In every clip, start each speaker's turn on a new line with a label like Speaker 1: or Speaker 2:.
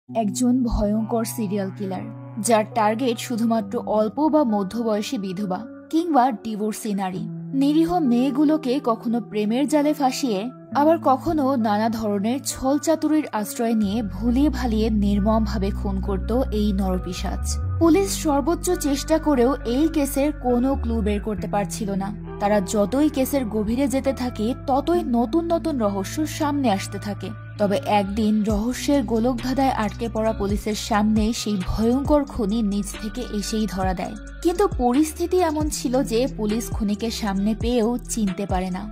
Speaker 1: একজন ভয়ঙ্কর serial killer যার টার্গেট শুধুমাত্র অল্প বা মধ্যবয়সী বিধবা কিংবা ডিভোর্সি নারী। নিরীহ মেয়েগুলোকে কখনো প্রেমের জালে ফাঁসিয়ে আবার কখনো নানা ধরনের ছলচাতুরির আশ্রয় নিয়ে ভুলিয়ে ভালিয়ে নির্মমভাবে খুন করত এই নরপিশাচ। পুলিশ সর্বোচ্চ চেষ্টা করেও এই কেসের কোনো ক্লু বের করতে পারছিল না। তারা যতই কেসের গভীরে যেতে থাকে ততই নতুন নতুন রহস্য সামনে আসতে থাকে। তবে একদিন রহস্যের গোলকধাঁধায় আটকে পড়া পুলিশের সামনে সেই ভয়ঙ্কর খুনি নিজ থেকে এসেই ধরা দেয়। কিন্তু পরিস্থিতি এমন ছিল যে পুলিশ খুনিকে সামনে পেয়েও চিনতে পারে না।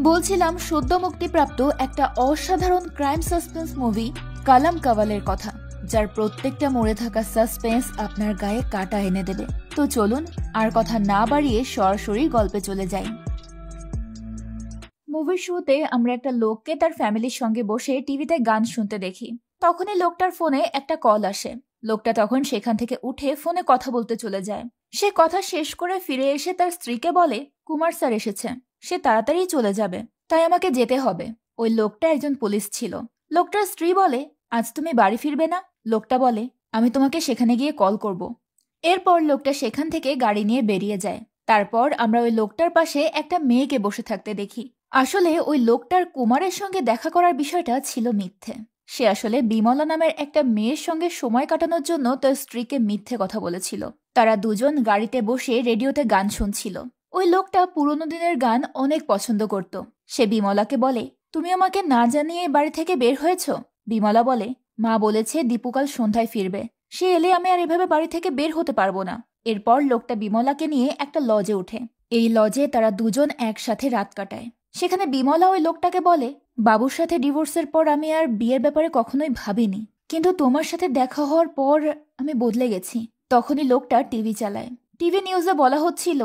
Speaker 1: বলছিলাম সদ্য মুক্তিপ্রাপ্ত একটা অসাধারণ ক্রাইম সাসপেন্স মুভি কালাম কাওয়ালের কথা, যার প্রত্যেকটা মরে থাকা সাসপেন্স আপনার গায়ে কাটা এনে দেবে। তো চলুন আর কথা না বাড়িয়ে সরাসরি গল্পে চলে যাই। মুভির শুরুতে আমরা একটা লোককে তার ফ্যামিলির সঙ্গে বসে টিভিতে গান শুনতে দেখি। তখনই লোকটার ফোনে একটা কল আসে। লোকটা তখন সেখান থেকে উঠে ফোনে কথা বলতে চলে যায়। সে কথা শেষ করে ফিরে এসে তার স্ত্রীকে বলে, কুমার স্যার এসেছে, সে তাড়াতাড়ি চলে যাবে, তাই আমাকে যেতে হবে। ওই লোকটা একজন পুলিশ ছিল। লোকটার স্ত্রী বলে, আজ তুমি বাড়ি ফিরবে না? লোকটা বলে, আমি তোমাকে সেখানে গিয়ে কল করব। এরপর লোকটা সেখান থেকে গাড়ি নিয়ে বেরিয়ে যায়। তারপর আমরা ওই লোকটার পাশে একটা মেয়েকে বসে থাকতে দেখি। আসলে ওই লোকটার কুমারের সঙ্গে দেখা করার বিষয়টা ছিল মিথ্যে। সে আসলে বিমলা নামের একটা মেয়ের সঙ্গে সময় কাটানোর জন্য তার স্ত্রীকে মিথ্যে কথা বলেছিল। তারা দুজন গাড়িতে বসে রেডিওতে গান শুনছিল। ওই লোকটা পুরোনো দিনের গান অনেক পছন্দ করত। সে বিমলাকে বলে, তুমি আমাকে না জানিয়ে বাড়ি থেকে বের হয়েছ? বিমলা বলে, মা বলেছে দীপুকাল সন্ধ্যায় ফিরবে, সে এলে আমি আর এভাবে বাড়ি থেকে বের হতে পারবো না। এরপর লোকটা বিমলাকে নিয়ে একটা লজে ওঠে। এই লজে তারা দুজন একসাথে রাত কাটায়। সেখানে বিমলা ওই লোকটাকে বলে, বাবুর সাথে ডিভোর্সের পর আমি আর বিয়ের ব্যাপারে কখনোই ভাবিনি, কিন্তু তোমার সাথে দেখা হওয়ার পর আমি বদলে গেছি। তখনই লোকটা টিভি চালায়। টিভি নিউজে বলা হচ্ছিল,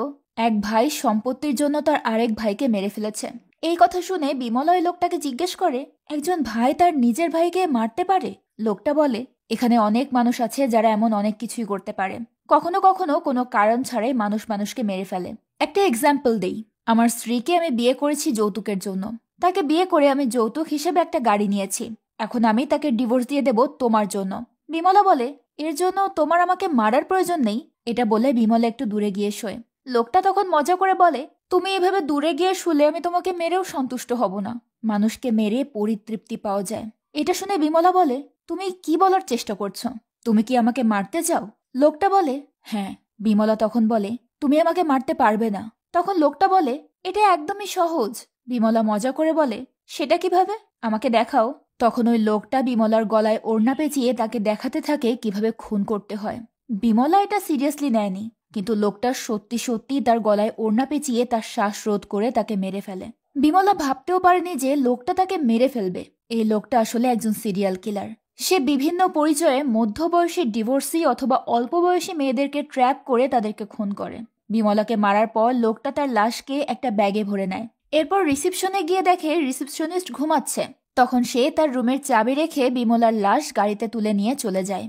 Speaker 1: এক ভাই সম্পত্তির জন্য তার আরেক ভাইকে মেরে ফেলেছে। এই কথা শুনে বিমলা ওই লোকটাকে জিজ্ঞেস করে, একজন ভাই তার নিজের ভাইকে মারতে পারে? লোকটা বলে, এখানে অনেক মানুষ আছে যারা এমন অনেক কিছুই করতে পারে। কখনো কখনো কোনো কারণ ছাড়াই মানুষ মানুষকে মেরে ফেলে। একটা এক্সাম্পল দেই, আমার স্ত্রীকে আমি বিয়ে করেছি যৌতুকের জন্য। তাকে বিয়ে করে আমি যৌতুক হিসেবে একটা গাড়ি নিয়েছি। এখন আমি তাকে ডিভোর্স দিয়ে দেব তোমার জন্য। বিমলা বলে, এর জন্য তোমার আমাকে মারার প্রয়োজন নেই। এটা বলে বিমলা একটু দূরে গিয়ে শোয়। লোকটা তখন মজা করে বলে, তুমি এভাবে দূরে গিয়ে শুলে আমি তোমাকে মেরেও সন্তুষ্ট হব না। মানুষকে মেরে পরিতৃপ্তি পাওয়া যায়। এটা শুনে বিমলা বলে, তুমি কি বলার চেষ্টা করছো? তুমি কি আমাকে মারতে চাও? লোকটা বলে, হ্যাঁ। বিমলা তখন বলে, তুমি আমাকে মারতে পারবে না। তখন লোকটা বলে, এটা একদমই সহজ। বিমলা মজা করে বলে, সেটা কিভাবে? আমাকে দেখাও। তখন ওই লোকটা বিমলার গলায় ওড়না পেঁচিয়ে তাকে দেখাতে থাকে কিভাবে খুন করতে হয়। বিমলা এটা সিরিয়াসলি নেয়নি, কিন্তু লোকটা সত্যি সত্যি তার গলায় ওড়না পেঁচিয়ে তার শ্বাস রোধ করে তাকে মেরে ফেলে। বিমলা ভাবতেও পারেনি যে লোকটা তাকে মেরে ফেলবে। এই লোকটা আসলে একজন সিরিয়াল কিলার। সে বিভিন্ন পরিচয়ে মধ্যবয়সী ডিভোর্সি অথবা অল্প বয়সী মেয়েদেরকে ট্র্যাপ করে তাদেরকে খুন করে। বিমলাকে মারার পর লোকটা তার লাশকে একটা ব্যাগে ভরে নেয়। এরপর রিসেপশনে গিয়ে দেখে রিসেপশনিস্ট ঘুমাচ্ছে। তখন সে তার রুমের চাবি রেখে বিমলার লাশ গাড়িতে তুলে নিয়ে চলে যায়।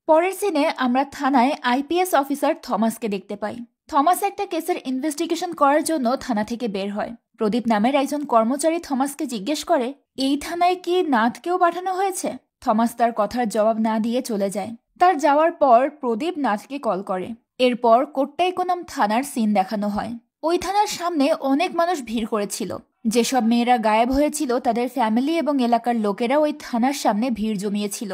Speaker 1: পরের সিনে আমরা থানায় আইপিএস অফিসার থমাসকে দেখতে পাই। থমাস একটা কেসের ইনভেস্টিগেশন করার জন্য থানা থেকে বের হয়। প্রদীপ নামের একজন কর্মচারী থমাসকে জিজ্ঞেস করে, এই থানায় কি নাথকেও পাঠানো হয়েছে? থমাস তার কথার জবাব না দিয়ে চলে যায়। তার যাওয়ার পর প্রদীপ নাথকে কল করে। এরপর কোট্টাইকোনাম থানার সিন দেখানো হয়। ওই থানার সামনে অনেক মানুষ ভিড় করেছিল। যেসব মেয়েরা গায়েব হয়েছিল তাদের ফ্যামিলি এবং এলাকার লোকেরা ওই থানার সামনে ভিড় জমিয়েছিল।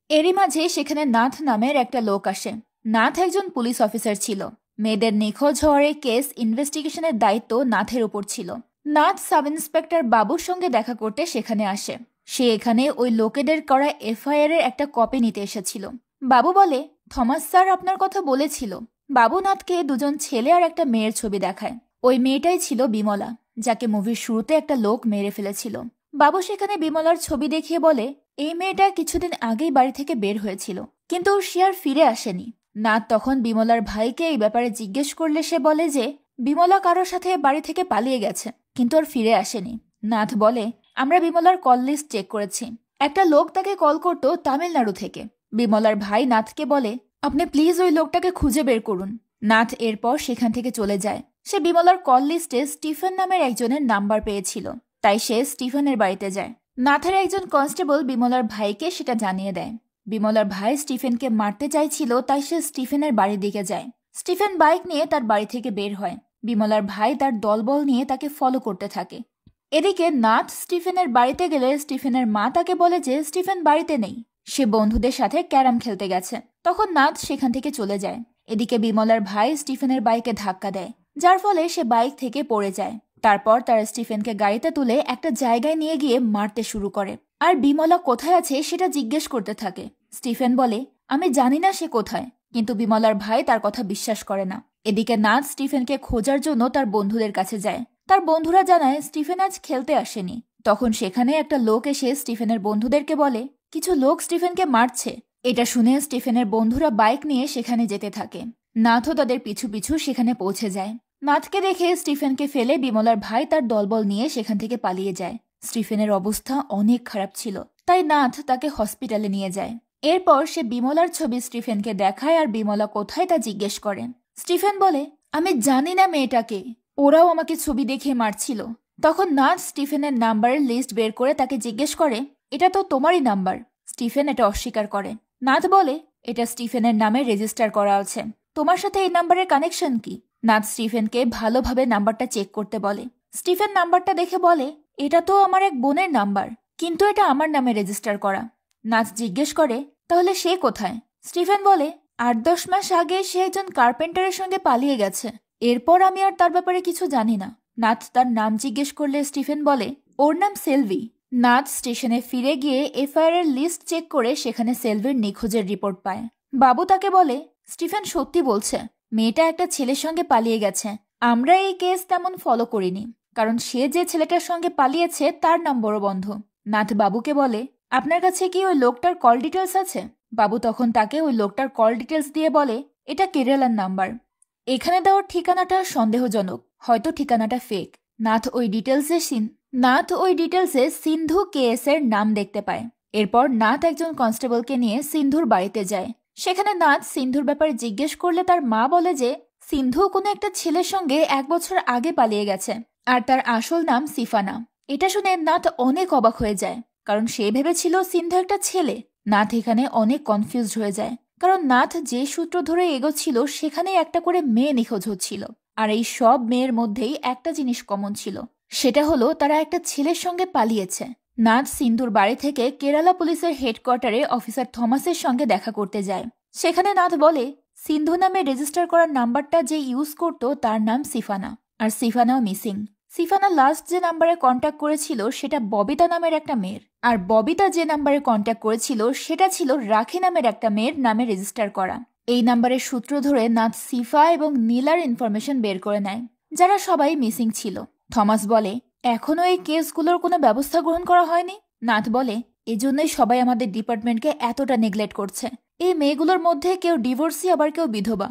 Speaker 1: এরই মাঝে সেখানে নাথ নামের একটা লোক আসে। নাথ একজন পুলিশ অফিসার ছিল। মেয়েদের নিখোঁজ হওয়ার এই কেস ইনভেস্টিগেশনের দায়িত্ব নাথের উপর ছিল। নাথ সাব ইন্সপেক্টর বাবুর সঙ্গে দেখা করতে সেখানে আসে। সে এখানে ওই লোকেদের করা এফআইআর এর একটা কপি নিতে এসেছিল। বাবু বলে, থমাস স্যার আপনার কথা বলেছিল। বাবু নাথকে দুজন ছেলে আর একটা মেয়ের ছবি দেখায়। ওই মেয়েটাই ছিল বিমলা, যাকে মুভির শুরুতে একটা লোক মেরে ফেলেছিল। বাবু সেখানে বিমলার ছবি দেখিয়ে বলে, এই মেয়েটা কিছুদিন আগেই বাড়ি থেকে বের হয়েছিল, কিন্তু সে আর ফিরে আসেনি। নাথ তখন বিমলার ভাইকে এই ব্যাপারে জিজ্ঞেস করলে সে বলে যে বিমলা কারোর সাথে বাড়ি থেকে পালিয়ে গেছে, কিন্তু আর ফিরে আসেনি। নাথ বলে, আমরা বিমলার কল লিস্ট চেক করেছি। একটা লোক তাকে কল করত তামিলনাড়ু থেকে। বিমলার ভাই নাথকে বলে, আপনি প্লিজ ওই লোকটাকে খুঁজে বের করুন। নাথ এরপর সেখান থেকে চলে যায়। সে বিমলার কল লিস্টে স্টিফেন নামের একজনের নাম্বার পেয়েছিল, তাই সে স্টিফেনের বাড়িতে যায়। নাথের একজন কনস্টেবল বিমলার ভাইকে সেটা জানিয়ে দেয়। বিমলার ভাই স্টিফেনকে মারতে চাইছিল, তাই সে স্টিফেনের বাড়ির দিকে যায়। স্টিফেন বাইক নিয়ে তার বাড়ি থেকে বের হয়। বিমলার ভাই তার দলবল নিয়ে তাকে ফলো করতে থাকে। এদিকে নাথ স্টিফেনের বাড়িতে গেলে স্টিফেনের মা তাকে বলে যে স্টিফেন বাড়িতে নেই, সে বন্ধুদের সাথে ক্যারাম খেলতে গেছে। তখন নাথ সেখান থেকে চলে যায়। এদিকে বিমলার ভাই স্টিফেনের বাইকে ধাক্কা দেয়, যার ফলে সে বাইক থেকে পড়ে যায়। তারপর তারা স্টিফেনকে গাড়িতে তুলে একটা জায়গায় নিয়ে গিয়ে মারতে শুরু করে, আর বিমলা কোথায় আছে সেটা জিজ্ঞেস করতে থাকে। স্টিফেন বলে, আমি জানি না সে কোথায়, কিন্তু বিমলার ভাই তার কথা বিশ্বাস করে না। এদিকে নাথ স্টিফেনকে খোঁজার জন্য তার বন্ধুদের কাছে যায়। তার বন্ধুরা জানায় স্টিফেন আজ খেলতে আসেনি। তখন সেখানে একটা লোক এসে স্টিফেনের বন্ধুদেরকে বলে কিছু লোক স্টিফেনকে মারছে। এটা শুনে স্টিফেনের বন্ধুরা বাইক নিয়ে সেখানে যেতে থাকে। নাথও তাদের পিছু পিছু সেখানে পৌঁছে যায়। নাথকে দেখে স্টিফেনকে ফেলে বিমলার ভাই তার দলবল নিয়ে সেখান থেকে পালিয়ে যায়। স্টিফেনের অবস্থা অনেক খারাপ ছিল, তাই নাথ তাকে হসপিটালে নিয়ে যায়। এরপর সে বিমলার ছবি স্টিফেনকে দেখায় আর বিমলা কোথায় তা জিজ্ঞেস করে। স্টিফেন বলে, আমি জানি না মেয়েটাকে, ওরাও আমাকে ছবি দেখে মারছিল। তখন নাথ স্টিফেনের নাম্বারের লিস্ট বের করে তাকে জিজ্ঞেস করে, এটা তো তোমারই নাম্বার। স্টিফেন এটা অস্বীকার করে। নাথ বলে, এটা স্টিফেনের নামে রেজিস্টার করা আছে, তোমার সাথে এই নাম্বারের কানেকশন কি? নাথ স্টিফেনকে ভালোভাবে নাম্বারটা চেক করতে বলে। স্টিফেন নাম্বারটা দেখে বলে, এটা তো আমার এক বোনের নাম্বার, কিন্তু এটা আমার নামে রেজিস্টার করা। নাথ জিজ্ঞেস করে, তাহলে সে কোথায়? স্টিফেন বলে, 8-10 মাস আগে সে একজন কার্পেন্টারের সঙ্গে পালিয়ে গেছে। এরপর আমি আর তার ব্যাপারে কিছু জানি না। নাথ তার নাম জিজ্ঞেস করলে স্টিফেন বলে, ওর নাম সেলভি। নাথ স্টেশনে ফিরে গিয়ে এফআইআর এর লিস্ট চেক করে সেখানে সেলভির নিখোঁজের রিপোর্ট পায়। বাবু তাকে বলে, স্টিফেন সত্যি বলছে, মেয়েটা একটা ছেলের সঙ্গে পালিয়ে গেছে। আমরা এই কেস তেমন ফলো করিনি, কারণ সে যে ছেলেটার সঙ্গে পালিয়েছে তার নাম বড় বন্ধ। নাথ বাবুকে বলে, আপনার কাছে কি ওই লোকটার কল ডিটেলস আছে? বাবু তখন তাকে ওই লোকটার কল ডিটেলস দিয়ে বলে, এটা কেরালার নাম্বার। এখানে দেওয়ার ঠিকানাটা সন্দেহজনক, হয়তো ঠিকানাটা ফেক। নাথ ওই ডিটেলসে সিন্ধু কেএস এর নাম দেখতে পায়। এরপর নাথ একজন কনস্টেবলকে নিয়ে সিন্ধুর বাড়িতে যায়। সেখানে নাথ সিন্ধুর ব্যাপারে জিজ্ঞেস করলে তার মা বলে যে সিন্ধু কোনো একটা ছেলের সঙ্গে 1 বছর আগে পালিয়ে গেছে, আর তার আসল নাম সিফানা। এটা শুনে নাথ অনেক অবাক হয়ে যায়, কারণ সে ভেবেছিল সিন্ধু একটা ছেলে। নাথ এখানে অনেক কনফিউজড হয়ে যায়, কারণ নাথ যে সূত্র ধরে এগোচ্ছিল সেখানে একটা করে মেয়ে নিখোঁজ হচ্ছিল, আর এই সব মেয়ের মধ্যেই একটা জিনিস কমন ছিল, সেটা হলো তারা একটা ছেলের সঙ্গে পালিয়েছে। নাথ সিন্ধুর বাড়ি থেকে কেরালা পুলিশের হেডকোয়ার্টারে অফিসার থমাসের সঙ্গে দেখা করতে যায়। সেখানে নাথ বলে, সিন্ধু নামে রেজিস্টার করার নাম্বারটা যে ইউজ করত তার নাম সিফানা, আর সিফানাও মিসিং। সিফানা লাস্ট যে নাম্বারে কন্ট্যাক্ট করেছিল সেটা ববিতা নামের একটা মেয়ের, আর ববিতা যে নাম্বারে কন্ট্যাক্ট করেছিল সেটা ছিল রাখি নামের একটা মেয়ের নামে রেজিস্টার করা। এই নাম্বারের সূত্র ধরে নাথ সিফা এবং নীলার ইনফরমেশন বের করে নেয়, যারা সবাই মিসিং ছিল। থমাস বলে, এখনো এই কেসগুলোর কোনো ব্যবস্থা গ্রহণ করা হয়নি। নাথ বলে, এজন্যই সবাই আমাদের ডিপার্টমেন্টকে এতটা নেগলেক্ট করছে। এই মেয়েগুলোর মধ্যে কেউ ডিভোর্সি, আবার কেউ বিধবা,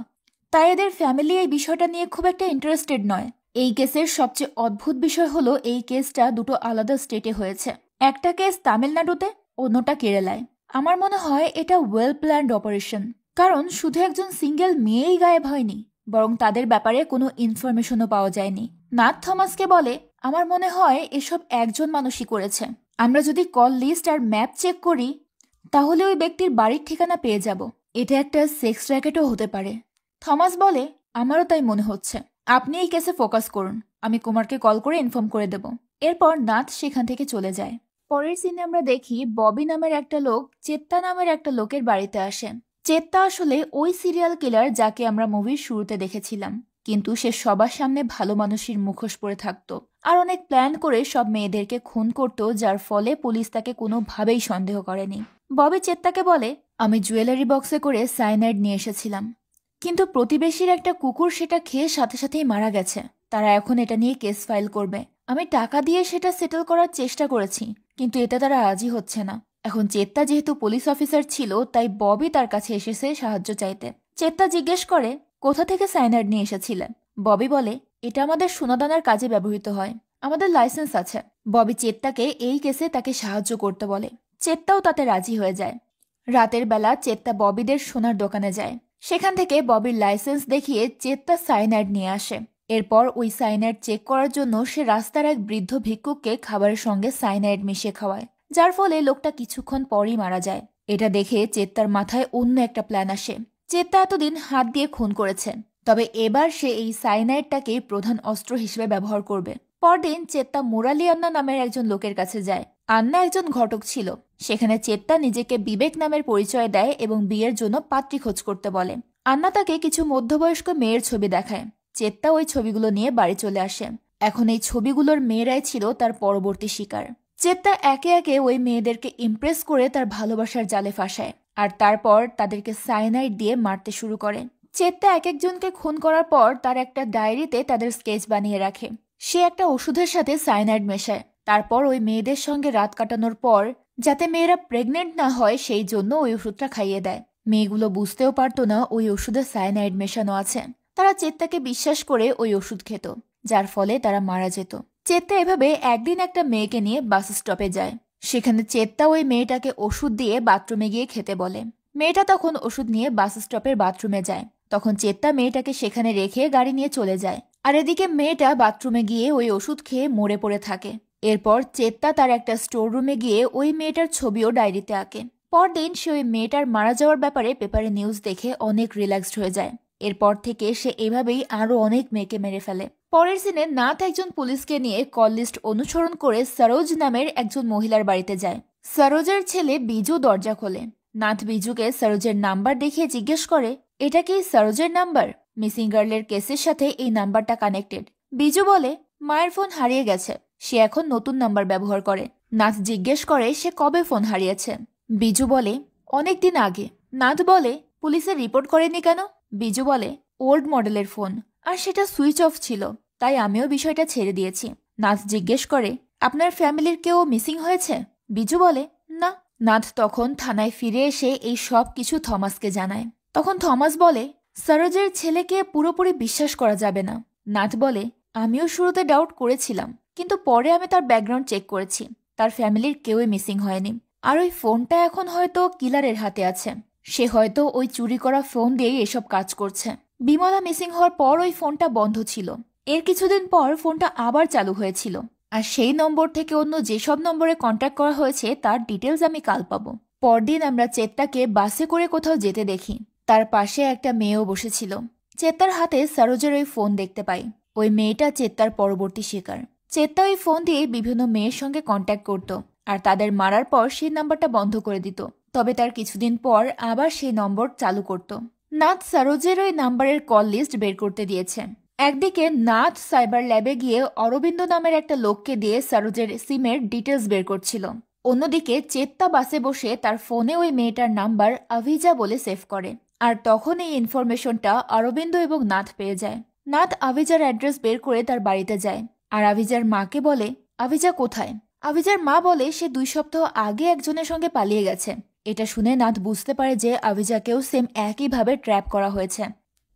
Speaker 1: তাই এদের ফ্যামিলি এই বিষয়টা নিয়ে খুব একটা ইন্টারেস্টেড নয়। এই কেসের সবচেয়ে অদ্ভুত বিষয় হলো এই কেসটা দুটো আলাদা স্টেটে হয়েছে। একটা কেস তামিলনাড়ুতে, অন্যটা কেরালায়। আমার মনে হয় এটা ওয়েল প্ল্যান্ড অপারেশন, কারণ শুধু একজন সিঙ্গেল মেয়েই গায়েব হয়নি, বরং তাদের ব্যাপারে কোনো ইনফরমেশনও পাওয়া যায়নি। নাথ থমাসকে বলে, আমার মনে হয় এসব একজন মানুষই করেছে। আমরা যদি কল লিস্ট আর ম্যাপ চেক করি তাহলে ওই ব্যক্তির বাড়ির ঠিকানা পেয়ে যাব। এটা একটা সেক্স র্যাকেটও হতে পারে। থমাস বলে, আমারও তাই মনে হচ্ছে। আপনি এই কেসে ফোকাস করুন, আমি কুমারকে কল করে ইনফর্ম করে দেব। এরপর নাথ সেখান থেকে চলে যায়। পরের সিনে আমরা দেখি ববি নামের একটা লোক চেত্তা নামের একটা লোকের বাড়িতে আসে। চেত্তা আসলে ওই সিরিয়াল কিলার যাকে আমরা মুভির শুরুতে দেখেছিলাম, কিন্তু সে সবার সামনে ভালো মানুষের মুখোশ পরে থাকতো আর অনেক প্ল্যান করে সব মেয়েদেরকে খুন করত, যার ফলে পুলিশ তাকে কোনোভাবেই সন্দেহ করেনি। ববি চেত্তাকে বলে, আমি জুয়েলারি বক্সে করে সাইনাইড নিয়ে এসেছিলাম, কিন্তু প্রতিবেশীর একটা কুকুর সেটা খেয়ে সাথে সাথেই মারা গেছে। তারা এখন এটা নিয়ে কেস ফাইল করবে। আমি টাকা দিয়ে সেটা সেটেল করার চেষ্টা করেছি, কিন্তু এতে তারা রাজি হচ্ছে না। এখন চেত্তা যেহেতু পুলিশ অফিসার ছিল, তাই ববি তার কাছে এসেছে সাহায্য চাইতে। চেত্তা জিজ্ঞেস করে, কোথা থেকে সাইনাইড নিয়ে এসেছিলেন? ববি বলে, এটা আমাদের সোনাদানার কাজে ব্যবহৃত হয়, আমাদের লাইসেন্স আছে। ববি চেত্তাকে এই কেসে তাকে সাহায্য করতে বলে। চেত্তাও তাতে রাজি হয়ে যায়। রাতের বেলা চেত্তা ববিদের সোনার দোকানে যায়। সেখান থেকে ববির লাইসেন্স দেখিয়ে চেত্তা সাইনাইড নিয়ে আসে। এরপর ওই সাইনাইড চেক করার জন্য সে রাস্তার এক বৃদ্ধ ভিক্ষুককে খাবারের সঙ্গে সাইনাইড মিশিয়ে খাওয়ায়, যার ফলে লোকটা কিছুক্ষণ পরই মারা যায়। এটা দেখে চেত্তার মাথায় অন্য একটা প্ল্যান আসে। চেত্তা এতদিন হাত দিয়ে খুন করেছে, তবে এবার সে এই সাইনাইডটাকেই প্রধান অস্ত্র হিসেবে ব্যবহার করবে। পরদিন চেত্তা মুরালি আন্না নামের একজন লোকের কাছে যায়। আন্না একজন ঘটক ছিল। সেখানে চেত্তা নিজেকে বিবেক নামের পরিচয় দেয় এবং বিয়ের জন্য পাত্রী খোঁজ করতে বলে। আন্না তাকে কিছু মধ্যবয়স্ক মেয়ের ছবি দেখায়। চেত্তা ওই ছবিগুলো নিয়ে বাড়ি চলে আসে। এখন এই ছবিগুলোর মেয়েরাই ছিল তার পরবর্তী শিকার। চেত্তা একে একে ওই মেয়েদেরকে ইমপ্রেস করে তার ভালোবাসার জালে ফাঁসায়, আর তারপর তাদেরকে সাইনাইড দিয়ে মারতে শুরু করে। চেত্তা এক একজনকে খুন করার পর তার একটা ডায়েরিতে তাদের স্কেচ বানিয়ে রাখে। সে একটা ওষুধের সাথে সাইনাইড মেশায়। তারপর ওই মেয়েদের সঙ্গে রাত কাটানোর পর যাতে মেয়েরা প্রেগনেন্ট না হয় সেই জন্য ওই ওষুধটা খাইয়ে দেয়। মেয়েগুলো বুঝতেও পারতো না ওই ওষুধে সাইনাইড মেশানো আছে। তারা চেত্তাকে বিশ্বাস করে ওই ওষুধ খেত, যার ফলে তারা মারা যেত। চেত্তা এভাবে একদিন একটা মেয়েকে নিয়ে বাস স্টপে যায়। সেখানে চেত্তা ওই মেয়েটাকে ওষুধ দিয়ে বাথরুমে গিয়ে খেতে বলে। মেয়েটা তখন ওষুধ নিয়ে বাস স্টপের বাথরুমে যায়। তখন চেত্তা মেয়েটাকে সেখানে রেখে গাড়ি নিয়ে চলে যায়। আর এদিকে মেয়েটা বাথরুমে গিয়ে ওই ওষুধ খেয়ে মরে পড়ে থাকে। এরপর চেত্তা তার একটা স্টোর রুমে গিয়ে ওই মেয়েটার ছবিও ডায়েরিতে আঁকে। পরদিন সে ওই মেয়েটার মারা যাওয়ার ব্যাপারে পেপারে নিউজ দেখে অনেক রিল্যাক্সড হয়ে যায়। এরপর থেকে সে এভাবেই আরো অনেক মেয়েকে মেরে ফেলে। পরের সিনে নাথ একজন পুলিশকে নিয়ে কল লিস্ট অনুসরণ করে সরোজ নামের একজন মহিলার বাড়িতে যায়। সরোজের ছেলে বিজু দরজা খোলে। নাথ বিজুকে সরোজের নাম্বার দেখিয়ে জিজ্ঞেস করে, এটা কি সরোজের নাম্বার? মিসিং গার্লের কেসের সাথে এই নাম্বারটা কানেক্টেড। বিজু বলে, মায়ের ফোন হারিয়ে গেছে, সে এখন নতুন নাম্বার ব্যবহার করে। নাথ জিজ্ঞেস করে সে কবে ফোন হারিয়েছে। বিজু বলে, অনেকদিন আগে। নাথ বলে, পুলিশে রিপোর্ট করেনি কেন? বিজু বলে, ওল্ড মডেলের ফোন, আর সেটা সুইচ অফ ছিল, তাই আমিও বিষয়টা ছেড়ে দিয়েছি। নাথ জিজ্ঞেস করে, আপনার ফ্যামিলির কেউ মিসিং হয়েছে? বিজু বলে, না। নাথ তখন থানায় ফিরে এসে এই সব কিছু থমাসকে জানায়। তখন থমাস বলে, সরোজের ছেলেকে পুরোপুরি বিশ্বাস করা যাবে না। নাথ বলে, আমিও শুরুতে ডাউট করেছিলাম, কিন্তু পরে আমি তার ব্যাকগ্রাউন্ড চেক করেছি, তার ফ্যামিলির কেউই মিসিং হয়নি। আর ওই ফোনটা এখন হয়তো কিলারের হাতে আছে। সে হয়তো ওই চুরি করা ফোন দিয়েই এসব কাজ করছে। বিমলা মিসিং হওয়ার পর ওই ফোনটা বন্ধ ছিল। এর কিছুদিন পর ফোনটা আবার চালু হয়েছিল, আর সেই নম্বর থেকে অন্য যেসব নম্বরে কন্ট্যাক্ট করা হয়েছে তার ডিটেলস আমি কাল পাবো। পরদিন আমরা চেত্তাকে বাসে করে কোথাও যেতে দেখি। তার পাশে একটা মেয়েও বসেছিল। চেত্তার হাতে সরোজের ওই ফোন দেখতে পাই। ওই মেয়েটা চেত্তার পরবর্তী শিকার। চেত্তা ওই ফোন দিয়ে বিভিন্ন মেয়ের সঙ্গে কন্ট্যাক্ট করত, আর তাদের মারার পর সেই নাম্বারটা বন্ধ করে দিত। তবে তার কিছুদিন পর আবার সেই নম্বর চালু করত। নাথ সরোজের ওই নাম্বারের কল লিস্ট বের করতে দিয়েছে। একদিকে নাথ সাইবার ল্যাবে গিয়ে অরবিন্দ নামের একটা লোককে দিয়ে সরোজের সিমের ডিটেলস বের করছিল। অন্যদিকে চেত্তা বাসে বসে তার ফোনে ওই মেয়েটার নাম্বার আভিজা বলে সেভ করে। আর তখন এই ইনফরমেশনটা অরবিন্দ এবং নাথ পেয়ে যায়। নাথ আভিজার অ্যাড্রেস বের করে তার বাড়িতে যায়, আর আভিজার মাকে বলে, আভিজা কোথায়? আভিজার মা বলে সে 2 সপ্তাহ আগে একজনের সঙ্গে পালিয়ে গেছে। এটা শুনে নাথ বুঝতে পারে যে আভিজাকেও সেম একইভাবে ট্র্যাপ করা হয়েছে।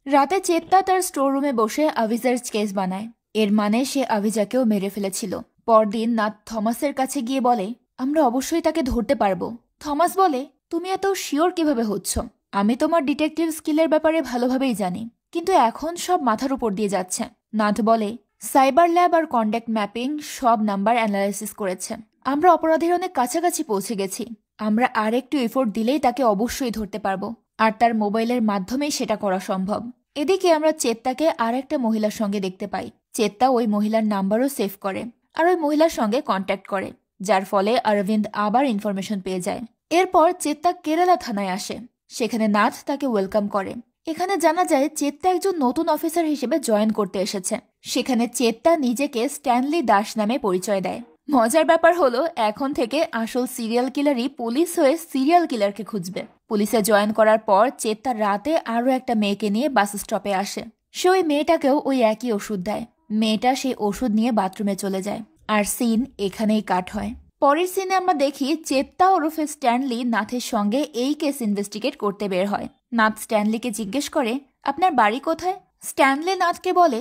Speaker 1: রাতে চেত্তা তার স্টোর রুমে বসে আভিজার স্কেচ বানায়। এর মানে সে আভিজাকেও মেরে ফেলেছিল। পরদিন নাথ থমাসের কাছে গিয়ে বলে, আমরা অবশ্যই তাকে ধরতে পারবো। থমাস বলে, তুমি এত শিওর কিভাবে হচ্ছ? আমি তোমার ডিটেকটিভ স্কিলের ব্যাপারে ভালোভাবেই জানি, কিন্তু এখন সব মাথার উপর দিয়ে যাচ্ছে। নাথ বলে, সাইবার ল্যাব আর কন্ট্যাক্ট ম্যাপিং সব নাম্বার অ্যানালাইসিস করেছে। আমরা অপরাধীর অনেক কাছাকাছি পৌঁছে গেছি। আমরা আর একটু এফোর্ট দিলেই তাকে অবশ্যই ধরতে পারবো, আর তার মোবাইলের মাধ্যমেই সেটা করা সম্ভব। এদিকে আমরা চেত্তাকে আর একটা মহিলার সঙ্গে দেখতে পাই। চেত্তা ওই মহিলার নাম্বারও সেভ করে আর ওই মহিলার সঙ্গে কন্ট্যাক্ট করে, যার ফলে অরবিন্দ আবার ইনফরমেশন পেয়ে যায়। এরপর চেত্তা কেরালা থানায় আসে। সেখানে নাথ তাকে ওয়েলকাম করে। এখানে জানা যায় চেত্তা একজন নতুন অফিসার হিসেবে জয়েন করতে এসেছে। সেখানে চেত্তা নিজেকে স্ট্যানলি দাস নামে পরিচয় দেয়। মজার ব্যাপার হলো এখন থেকে আসল সিরিয়াল কিলারই পুলিশ হয়ে সিরিয়াল কিলারকে খুঁজবে। পুলিশে জয়েন করার পর চেত্তা রাতে আরো একটা মেয়েকে নিয়ে বাস স্টপে আসে। সে ওই মেয়েটাকেও ওই একই ওষুধ দেয়। মেয়েটা সেই ওষুধ নিয়ে বাথরুমে চলে যায়, আর সিন এখানেই কাট হয়। পরের সিনে আমরা দেখি চেত্তা ওরফে স্ট্যানলি নাথের সঙ্গে এই কেস ইনভেস্টিগেট করতে বের হয়। নাথ স্ট্যানলিকে জিজ্ঞেস করে, আপনার বাড়ি কোথায়? স্ট্যানলি নাথকে বলে,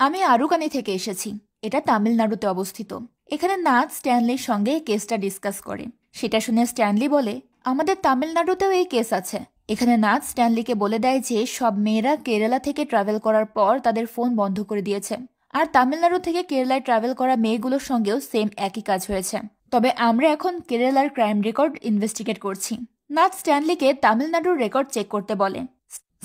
Speaker 1: আমি আরুকানি থেকে এসেছি, এটা তামিলনাড়ুতে অবস্থিত। এখানে নাথ স্ট্যানলির সঙ্গে কেসটা ডিসকাস করে। সেটা শুনে স্ট্যানলি বলে, আমাদের তামিলনাড়ুতেও এই কেস আছে। এখানে নাথ স্ট্যানলিকে বলে দেয় যে সব মেয়েরা কেরালা থেকে ট্রাভেল করার পর তাদের ফোন বন্ধ করে দিয়েছে, আর তামিলনাড়ু থেকে কেরালায় ট্রাভেল করা মেয়েগুলোর সঙ্গেও সেম একই কাজ হয়েছে। তবে আমরা এখন কেরালার ক্রাইম রেকর্ড ইনভেস্টিগেট করছি। নাথ স্ট্যানলিকে তামিলনাড়ুর রেকর্ড চেক করতে বলে।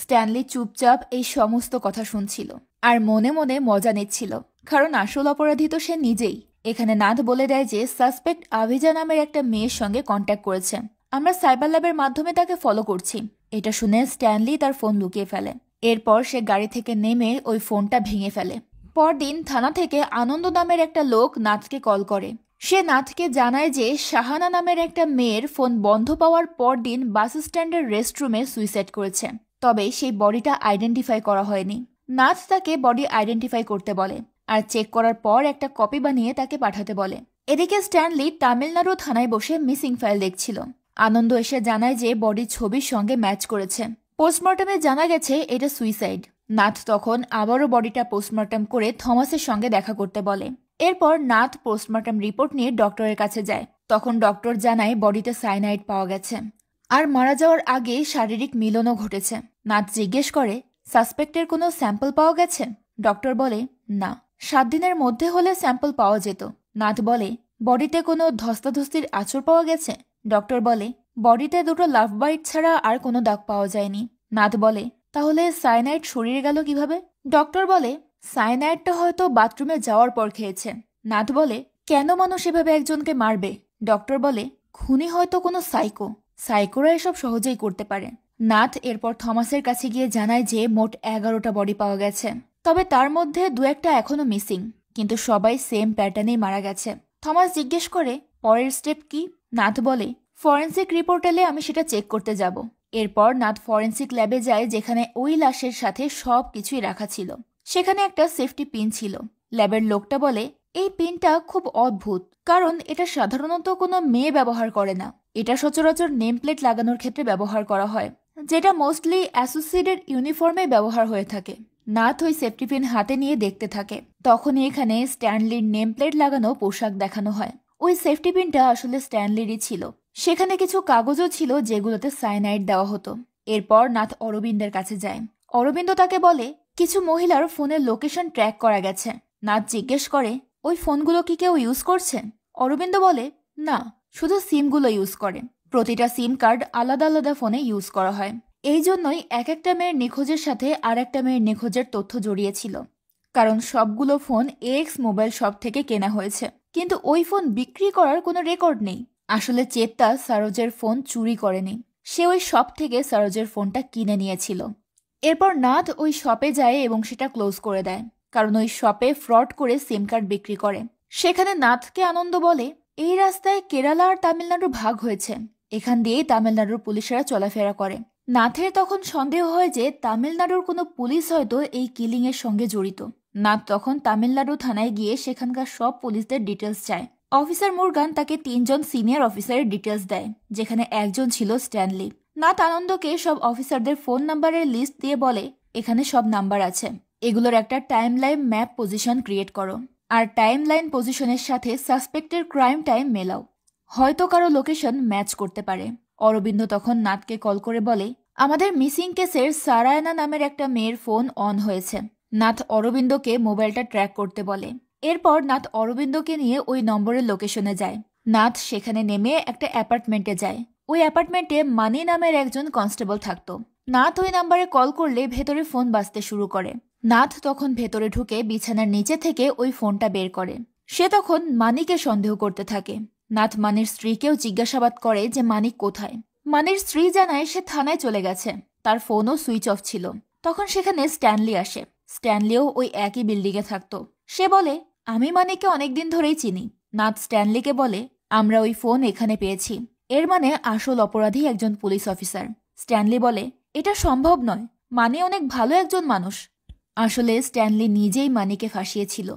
Speaker 1: স্ট্যানলি চুপচাপ এই সমস্ত কথা শুনছিল আর মনে মনে মজা নিচ্ছিল, কারণ আসল অপরাধী তো সে নিজেই। এখানে নাথ বলে দেয় যে সাসপেক্ট আভিজা নামের একটা মেয়ের সঙ্গে কন্ট্যাক্ট করেছে, আমরা সাইবার ল্যাবের মাধ্যমে তাকে ফলো করছি। এটা শুনে স্ট্যানলি তার ফোন লুকিয়ে ফেলে। এরপর সে গাড়ি থেকে নেমে ওই ফোনটা ভেঙে ফেলে। পরদিন থানা থেকে আনন্দ নামের একটা লোক নাথকে কল করে। সে নাথকে জানায় যে শাহানা নামের একটা মেয়ের ফোন বন্ধ পাওয়ার পরদিন বাস স্ট্যান্ডের রেস্টরুমে সুইসাইড করেছে, তবে সেই বডিটা আইডেন্টিফাই করা হয়নি। নাথ তাকে বডি আইডেন্টিফাই করতে বলে আর চেক করার পর একটা কপি বানিয়ে তাকে পাঠাতে বলে। এদিকে স্ট্যানলি তামিলনাড়ু থানায় বসে মিসিং ফাইল দেখছিল। আনন্দ এসে জানায় যে বডি ছবির সঙ্গে ম্যাচ করেছে। পোস্টমর্টমে জানা গেছে এটা সুইসাইড। নাথ তখন আবারও বডিটা পোস্টমর্টম করে থমাসের সঙ্গে দেখা করতে বলে। এরপর নাথ পোস্টমর্টম রিপোর্ট নিয়ে ডক্টরের কাছে যায়। তখন ডক্টর জানায় বডিতে সাইনাইড পাওয়া গেছে আর মারা যাওয়ার আগে শারীরিক মিলনও ঘটেছে। নাথ জিজ্ঞেস করে, সাসপেক্টের কোনো স্যাম্পল পাওয়া গেছে? ডক্টর বলে, না, 7 দিনের মধ্যে হলে স্যাম্পল পাওয়া যেত। নাথ বলে, বডিতে কোনো ধস্তাধস্তির আঁচড় পাওয়া গেছে? ডক্টর বলে, বডিতে 2টো লাভ বাইট ছাড়া আর কোনো দাগ পাওয়া যায়নি। নাথ বলে, তাহলে সাইনাইড শরীরে গেল কিভাবে? ডক্টর বলে, সাইনাইডটা হয়তো বাথরুমে যাওয়ার পর খেয়েছে। নাথ বলে, কেন মানুষ এভাবে একজনকে মারবে? ডক্টর বলে, খুনি হয়তো কোনো সাইকোরা এসব সহজেই করতে পারে। নাথ এরপর থমাসের কাছে গিয়ে জানায় যে মোট 11টা বডি পাওয়া গেছে, তবে তার মধ্যে 2-1টা এখনো মিসিং, কিন্তু সবাই সেম প্যাটার্নেই মারা গেছে। থমাস জিজ্ঞেস করে, পরের স্টেপ কি? নাথ বলে, ফরেন্সিক রিপোর্ট এলে আমি সেটা চেক করতে যাব। এরপর নাথ ফরেন্সিক ল্যাবে যায়, যেখানে ওই লাশের সাথে সব কিছুই রাখা ছিল। সেখানে একটা সেফটি পিন ছিল। ল্যাবের লোকটা বলে, এই পিনটা খুব অদ্ভুত, কারণ এটা সাধারণত কোনো মেয়ে ব্যবহার করে না। এটা সচরাচর নেম প্লেট লাগানোর ক্ষেত্রে ব্যবহার করা হয়, যেটা মোস্টলি অ্যাসোসিয়েটেড ইউনিফর্মে ব্যবহার হয়ে থাকে। নাথ ওই সেফটি পিন হাতে নিয়ে দেখতে থাকে। তখনই এখানে স্ট্যানলির নেম প্লেট লাগানো পোশাক দেখানো হয়। ওই সেফটি পিনটা আসলে স্ট্যানলিরই ছিল। সেখানে কিছু কাগজও ছিল যেগুলোতে সাইনাইড দেওয়া হতো। এরপর নাথ অরবিন্দের কাছে যায়। অরবিন্দ তাকে বলে, কিছু মহিলার ফোনের লোকেশন ট্র্যাক করা গেছে। নাথ জিজ্ঞেস করে, ওই ফোনগুলো কি কেউ ইউজ করছে? অরবিন্দ বলে, না, শুধু সিমগুলো ইউজ করে। প্রতিটা সিম কার্ড আলাদা আলাদা ফোনে ইউজ করা হয়। এই জন্যই একটা মেয়ের নিখোঁজের সাথে আর একটা মেয়ের নিখোঁজের তথ্য জড়িয়েছিল, কারণ সবগুলো ফোন এক্স মোবাইল শপ থেকে কেনা হয়েছে, কিন্তু ওই ফোন বিক্রি করার কোনো রেকর্ড নেই। আসলে চেত্তা সরোজের ফোন চুরি করেনি, সে ওই শপ থেকে সরোজের ফোনটা কিনে নিয়েছিল। এরপর নাথ ওই শপে যায় এবং সেটা ক্লোজ করে দেয়, কারণ ওই শপে ফ্রড করে সিম কার্ড বিক্রি করে। সেখানে নাথকে আনন্দ বলে, এই রাস্তায় কেরালা আর তামিলনাড়ু ভাগ হয়েছে, এখান দিয়েই তামিলনাড়ুর পুলিশেরা চলাফেরা করে। নাথের তখন সন্দেহ হয় যে তামিলনাড়ুর কোনো পুলিশ হয়তো এই কিলিং এর সঙ্গে জড়িত। নাথ তখন তামিলনাড়ু থানায় গিয়ে সেখানকার সব পুলিশদের ডিটেলস চায়। অফিসার মুরগান তাকে 3জন সিনিয়র অফিসারের ডিটেলস দেয়, যেখানে একজন ছিল স্ট্যানলি। নাথ আনন্দকে সব অফিসারদের ফোন নাম্বারের লিস্ট দিয়ে বলে, এখানে সব নাম্বার আছে, এগুলোর একটা time line map position create করো, আর টাইম লাইন পজিশনের সাথে সাসপেক্টের ক্রাইম টাইম মেলাও, হয়তো কারো লোকেশন ম্যাচ করতে পারে। অরবিন্দ তখন নাথকে কল করে বলে, আমাদের মিসিং কেসের সারায়না নামের একটা মেয়ের ফোন অন হয়েছে। নাথ অরবিন্দকে মোবাইলটা ট্র্যাক করতে বলে। এরপর নাথ অরবিন্দকে নিয়ে ওই নম্বরের লোকেশনে যায়। নাথ সেখানে নেমে একটা অ্যাপার্টমেন্টে যায়। ওই অ্যাপার্টমেন্টে মানি নামের একজন কনস্টেবল থাকতো। নাথ ওই নাম্বারে কল করলে ভেতরে ফোন বাজতে শুরু করে। নাথ তখন ভেতরে ঢুকে বিছানার নিচে থেকে ওই ফোনটা বের করে। সে তখন মানিকে সন্দেহ করতে থাকে। নাথ মানির স্ত্রীকেও জিজ্ঞাসাবাদ করে যে মানিক কোথায়। মানির স্ত্রী জানায় সে থানায় চলে গেছে, তার ফোনও সুইচ অফ ছিল। তখন সেখানে স্ট্যানলি আসে। স্ট্যানলিও ওই একই বিল্ডিংয়ে থাকতো। সে বলে, আমি মানিককে অনেকদিন ধরেই চিনি। নাথ স্ট্যানলিকে বলে, আমরা ওই ফোন এখানে পেয়েছি, এর মানে আসল অপরাধী একজন পুলিশ অফিসার। স্ট্যানলি বলে, এটা সম্ভব নয়, মানি অনেক ভালো একজন মানুষ। আসলে স্ট্যানলি নিজেই মানিকে ফাঁসিয়েছিল।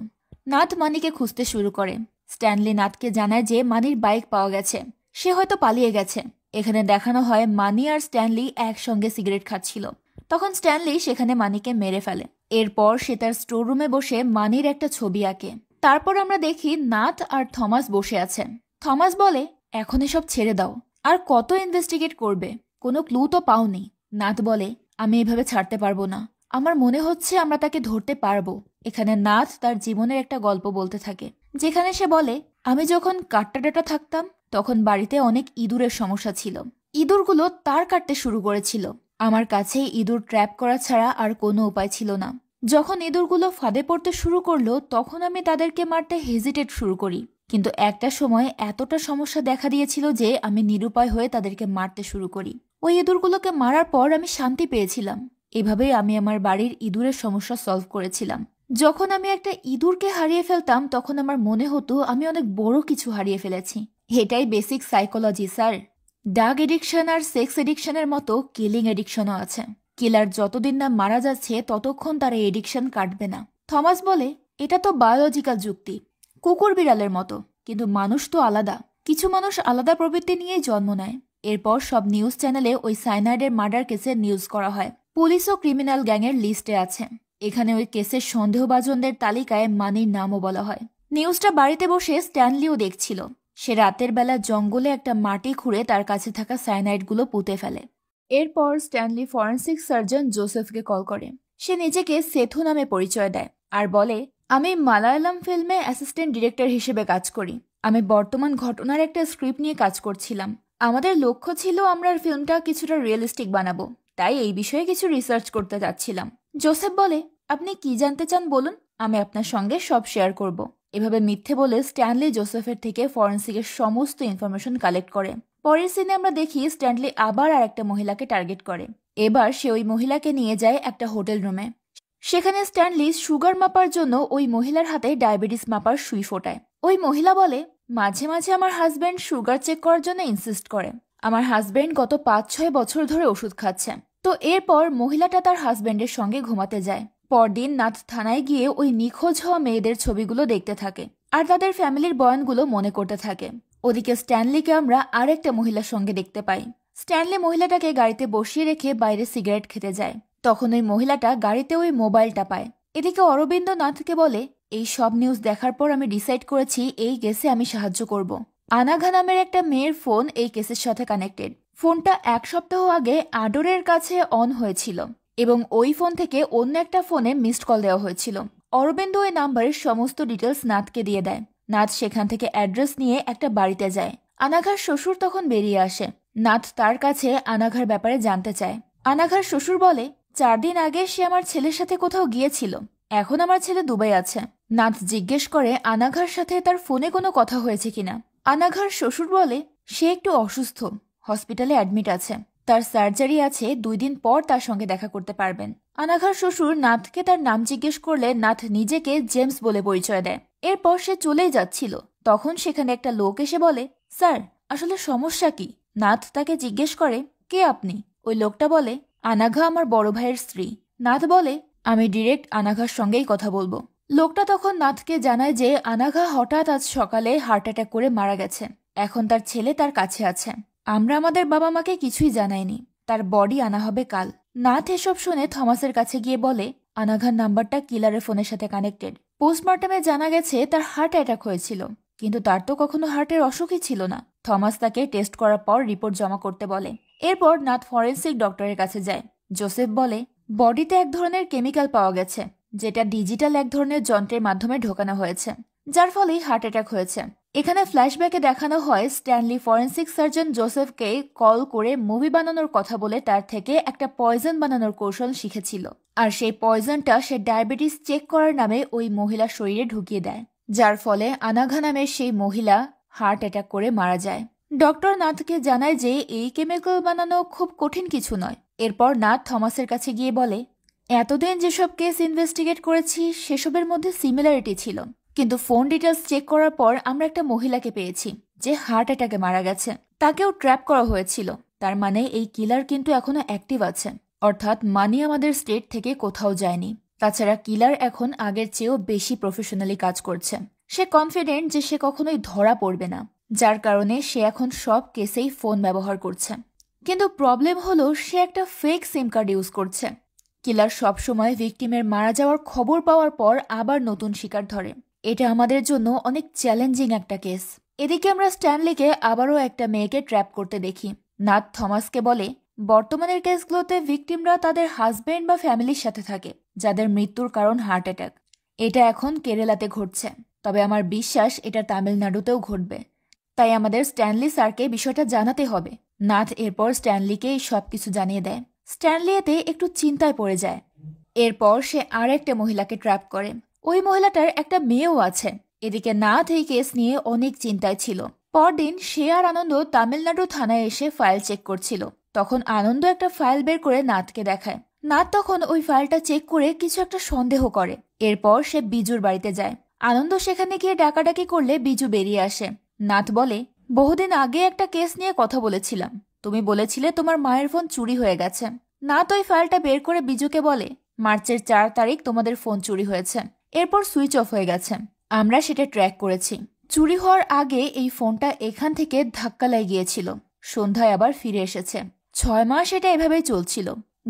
Speaker 1: নাথ মানিকে খুঁজতে শুরু করে। স্ট্যানলি নাথকে জানায় যে মানির বাইক পাওয়া গেছে, সে হয়তো পালিয়ে গেছে। এখানে দেখানো হয় মানি আর স্ট্যানলি একসঙ্গে সিগারেট খাচ্ছিল। তখন স্ট্যানলি সেখানে মানিকে মেরে ফেলে। এরপর সে তার স্টোর রুমে বসে মানির একটা ছবি আঁকে। তারপর আমরা দেখি নাথ আর থমাস বসে আছে। থমাস বলে, এখন এসব ছেড়ে দাও, আর কত ইনভেস্টিগেট করবে, কোনো ক্লু তো পাওনি। নাথ বলে, আমি এভাবে ছাড়তে পারবো না, আমার মনে হচ্ছে আমরা তাকে ধরতে পারবো। এখানে নাথ তার জীবনের একটা গল্প বলতে থাকে, যেখানে সে বলে, আমি যখন কাট্টাডাটা থাকতাম তখন বাড়িতে অনেক ইঁদুরের সমস্যা ছিল। ইঁদুরগুলো তার কাটতে শুরু করেছিল। আমার কাছে ইঁদুর ট্র্যাপ করা ছাড়া আর কোনো উপায় ছিল না। যখন ইঁদুরগুলো ফাঁদে পড়তে শুরু করলো তখন আমি তাদেরকে মারতে হেজিটেট শুরু করি, কিন্তু একটা সময় এতটা সমস্যা দেখা দিয়েছিল যে আমি নিরুপায় হয়ে তাদেরকে মারতে শুরু করি। ওই ইঁদুরগুলোকে মারার পর আমি শান্তি পেয়েছিলাম। এভাবেই আমি আমার বাড়ির ইঁদুরের সমস্যা সলভ করেছিলাম। যখন আমি একটা ইঁদুরকে হারিয়ে ফেলতাম তখন আমার মনে হতো আমি অনেক বড় কিছু হারিয়ে ফেলেছি। এটাই basic psychology sir. Drug addiction আর সেক্স এডিকশনের মতো কিলিং এডিকশনও আছে। কিলার যতদিন না মারা যাচ্ছে ততক্ষণ তার এই এডিকশন কাটবে না। থমাস বলে, এটা তো বায়োলজিক্যাল যুক্তি, কুকুর বিড়ালের মতো, কিন্তু মানুষ তো আলাদা। কিছু মানুষ আলাদা প্রবৃত্তি নিয়েই জন্ম নেয়। এরপর সব নিউজ চ্যানেলে ওই সাইনাইডের মার্ডার কেসের নিউজ করা হয়। পুলিশ ও ক্রিমিনাল গ্যাংয়ের লিস্টে আছে। এখানে ওই কেসের সন্দেহভাজনদের তালিকায় মানির নামও বলা হয়। নিউজটা বাড়িতে বসে স্ট্যানলিও দেখছিল। সে রাতের বেলা জঙ্গলে একটা মাটি খুঁড়ে তার কাছে থাকা সাইনাইডগুলো পুঁতে ফেলে। এরপর স্ট্যানলি ফরেন্সিক সার্জন জোসেফকে কল করে। সে নিজেকে সেথু নামে পরিচয় দেয় আর বলে, আমি মালায়ালাম ফিল্মে অ্যাসিস্ট্যান্ট ডিরেক্টর হিসেবে কাজ করি। আমি বর্তমান ঘটনার একটা স্ক্রিপ্ট নিয়ে কাজ করছিলাম। আমাদের লক্ষ্য ছিল আমরা ফিল্মটা কিছুটা রিয়েলিস্টিক বানাবো, তাই এই বিষয়ে কিছু রিসার্চ করতে যাচ্ছিলাম। জোসেফ বলে, আপনি কি জানতে চান বলুন, আমি আপনার সঙ্গে সব শেয়ার করব। এভাবে মিথ্যে বলে স্ট্যানলি জোসেফের থেকে ফরেন্সিকের সমস্ত ইনফরমেশন কালেক্ট করে। পরের সিনে আমরা দেখি স্ট্যানলি আবার আর একটা মহিলাকে টার্গেট করে। এবার সে ওই মহিলাকে নিয়ে যায় একটা হোটেল রুমে। সেখানে স্ট্যানলি সুগার মাপার জন্য ওই মহিলার হাতে ডায়াবেটিস মাপার সুই ফোটায়। ওই মহিলা বলে, মাঝে মাঝে আমার হাজব্যান্ড সুগার চেক করার জন্য ইনসিস্ট করে। আমার হাজব্যান্ড গত 5-6 বছর ধরে ওষুধ খাচ্ছে। তো এরপর মহিলাটা তার হাজব্যান্ডের সঙ্গে ঘুমাতে যায়। পরদিন নাথ থানায় গিয়ে ওই নিখোঁজ হওয়া মেয়েদের ছবিগুলো দেখতে থাকে আর তাদের ফ্যামিলির বয়ানগুলো মনে করতে থাকে। ওদিকে স্ট্যানলিকে আমরা আরেকটা মহিলার সঙ্গে দেখতে পাই। স্ট্যানলি মহিলাটাকে গাড়িতে বসিয়ে রেখে বাইরে সিগারেট খেতে যায়। তখন ওই মহিলাটা গাড়িতে ওই মোবাইলটা পায়। এদিকে অরবিন্দ নাথকে বলে, এই সব নিউজ দেখার পর আমি ডিসাইড করেছি এই কেসে আমি সাহায্য করব। আনাঘা নামের একটা মেয়ের ফোন এই কেসের সাথে কানেক্টেড। ফোনটা 1 সপ্তাহ আগে আডরের কাছে অন হয়েছিল এবং ওই ফোন থেকে অন্য একটা ফোনে মিসড কল দেওয়া হয়েছিল। অরবিন্দ ওই নাম্বারের সমস্ত ডিটেলস নাথকে দিয়ে দেয়। নাথ সেখান থেকে অ্যাড্রেস নিয়ে একটা বাড়িতে যায়। আনাঘার শ্বশুর তখন বেরিয়ে আসে। নাথ তার কাছে আনাঘার ব্যাপারে জানতে চায়। আনাঘার শ্বশুর বলে, 4 দিন আগে সে আমার ছেলের সাথে কোথাও গিয়েছিল। এখন আমার ছেলে দুবাই আছে। নাথ জিজ্ঞেস করে আনাঘার সাথে তার ফোনে কোনো কথা হয়েছে কিনা। আনাঘার শ্বশুর বলে, সে একটু অসুস্থ, হসপিটালে অ্যাডমিট আছে, তার সার্জারি আছে, 2 দিন পর তার সঙ্গে দেখা করতে পারবেন। আনাঘার শ্বশুর নাথকে তার নাম জিজ্ঞেস করলে নাথ নিজেকে জেমস বলে পরিচয় দেয়। এরপর সে চলেই যাচ্ছিল। তখন সেখানে একটা লোক এসে বলে, স্যার আসলে সমস্যা কি? নাথ তাকে জিজ্ঞেস করে, কে আপনি? ওই লোকটা বলে, আনাঘা আমার বড় ভাইয়ের স্ত্রী। নাথ বলে, আমি ডিরেক্ট আনাঘার সঙ্গেই কথা বলবো। লোকটা তখন নাথকে জানায় যে আনাঘা হঠাৎ আজ সকালে হার্ট অ্যাটাক করে মারা গেছে। এখন তার ছেলে তার কাছে আছে। আমরা আমাদের বাবা মাকে কিছুই জানাইনি। তার বডি আনা হবে কাল। নাথ এসব শুনে থমাসের কাছে গিয়ে বলে, আনাঘার নাম্বারটা কিলারের ফোনের সাথে কানেক্টেড। পোস্টমর্টমে জানা গেছে তার হার্ট অ্যাটাক হয়েছিল, কিন্তু তার তো কখনো হার্টের অসুখই ছিল না। থমাস তাকে টেস্ট করার পর রিপোর্ট জমা করতে বলে। এরপর নাথ ফরেন্সিক ডক্টরের কাছে যায়। জোসেফ বলে, বডিতে এক ধরনের কেমিক্যাল পাওয়া গেছে, যেটা ডিজিটাল এক ধরনের যন্ত্রের মাধ্যমে ঢোকানো হয়েছে, যার ফলেই হার্ট অ্যাটাক হয়েছে। এখানে ফ্ল্যাশব্যাকে দেখানো হয় স্ট্যানলি ফরেন্সিক সার্জন জোসেফকে কল করে মুভি বানানোর কথা বলে তার থেকে একটা পয়জন বানানোর কৌশল শিখেছিল। আর সেই পয়জনটা সে ডায়াবেটিস চেক করার নামে ওই মহিলার শরীরে ঢুকিয়ে দেয়, যার ফলে আনাঘা নামের সেই মহিলা হার্ট অ্যাটাক করে মারা যায়। ডক্টর নাথকে জানায় যে এই কেমিক্যাল বানানো খুব কঠিন কিছু নয়। এরপর নাথ থমাসের কাছে গিয়ে বলে, এতদিন যেসব কেস ইনভেস্টিগেট করেছি সেসবের মধ্যে সিমিলারিটি ছিল, কিন্তু ফোন ডিটেলস চেক করার পর আমরা একটা মহিলাকে পেয়েছি যে হার্ট অ্যাটাকে মারা গেছে। তাকেও ট্র্যাপ করা হয়েছিল। তার মানে এই কিলার কিন্তু এখনো অ্যাক্টিভ আছে, অর্থাৎ মানি আমাদের স্টেট থেকে কোথাও যায়নি। তাছাড়া কিলার এখন আগের চেয়েও বেশি প্রফেশনালি কাজ করছে। সে কনফিডেন্ট যে সে কখনোই ধরা পড়বে না, যার কারণে সে এখন সব কেসেই ফোন ব্যবহার করছে। কিন্তু প্রবলেম হলো সে একটা ফেক সিম কার্ড ইউজ করছে। কিলার সবসময় ভিকটিমের মারা যাওয়ার খবর পাওয়ার পর আবার নতুন শিকার ধরে। এটা আমাদের জন্য অনেক চ্যালেঞ্জিং একটা কেস। এদিকে আমরা স্ট্যানলিকে আবারও একটা মেয়েকে ট্র্যাপ করতে দেখি। নাথ থমাসকে বলে, বর্তমানের কেসগুলোতে ভিকটিমরা তাদের হাজবেন্ড বা ফ্যামিলির সাথে থাকে, যাদের মৃত্যুর কারণ হার্ট অ্যাটাক। এটা এখন কেরালাতে ঘটছে, তবে আমার বিশ্বাস এটা তামিলনাড়ুতেও ঘটবে। তাই আমাদের স্ট্যানলি স্যারকে বিষয়টা জানাতে হবে, নাথ এরপর স্ট্যানলিকে এই সবকিছু জানিয়ে দেয়। স্ট্যানলি এতে একটু চিন্তায় পড়ে যায়। এরপর সে আর একটা মহিলাকে ট্র্যাপ করে। ওই মহিলাটার একটা মেয়েও আছে। এদিকে নাথ এই কেস নিয়ে অনেক চিন্তায় ছিল। পরদিন সে আর আনন্দ তামিলনাড়ু থানায় এসে ফাইল চেক করছিল। তখন আনন্দ একটা ফাইল বের করে নাথকে দেখায়। নাথ তখন ওই ফাইলটা চেক করে কিছু একটা সন্দেহ করে। এরপর সে বিজুর বাড়িতে যায়। আনন্দ সেখানে গিয়ে ডাকাডাকি করলে বিজু বেরিয়ে আসে। নাথ বলে, বহুদিন আগে একটা কেস নিয়ে কথা বলেছিলাম, তুমি বলেছিলে তোমার মায়ের ফোন চুরি হয়ে গেছে। নাথ ওই ফাইলটা বের করে বিজুকে বলে, মার্চের 4 তারিখ তোমাদের ফোন চুরি হয়েছে, এরপর সুইচ অফ হয়ে গেছে। আমরা সেটা ট্র্যাক করেছি। চুরি হওয়ার আগে এই ফোনটা এখান থেকে ধাক্কা লাগিয়েছিল, সন্ধ্যায় আবার ফিরে এসেছে। 6 মাস এটা এভাবেই চলছিল।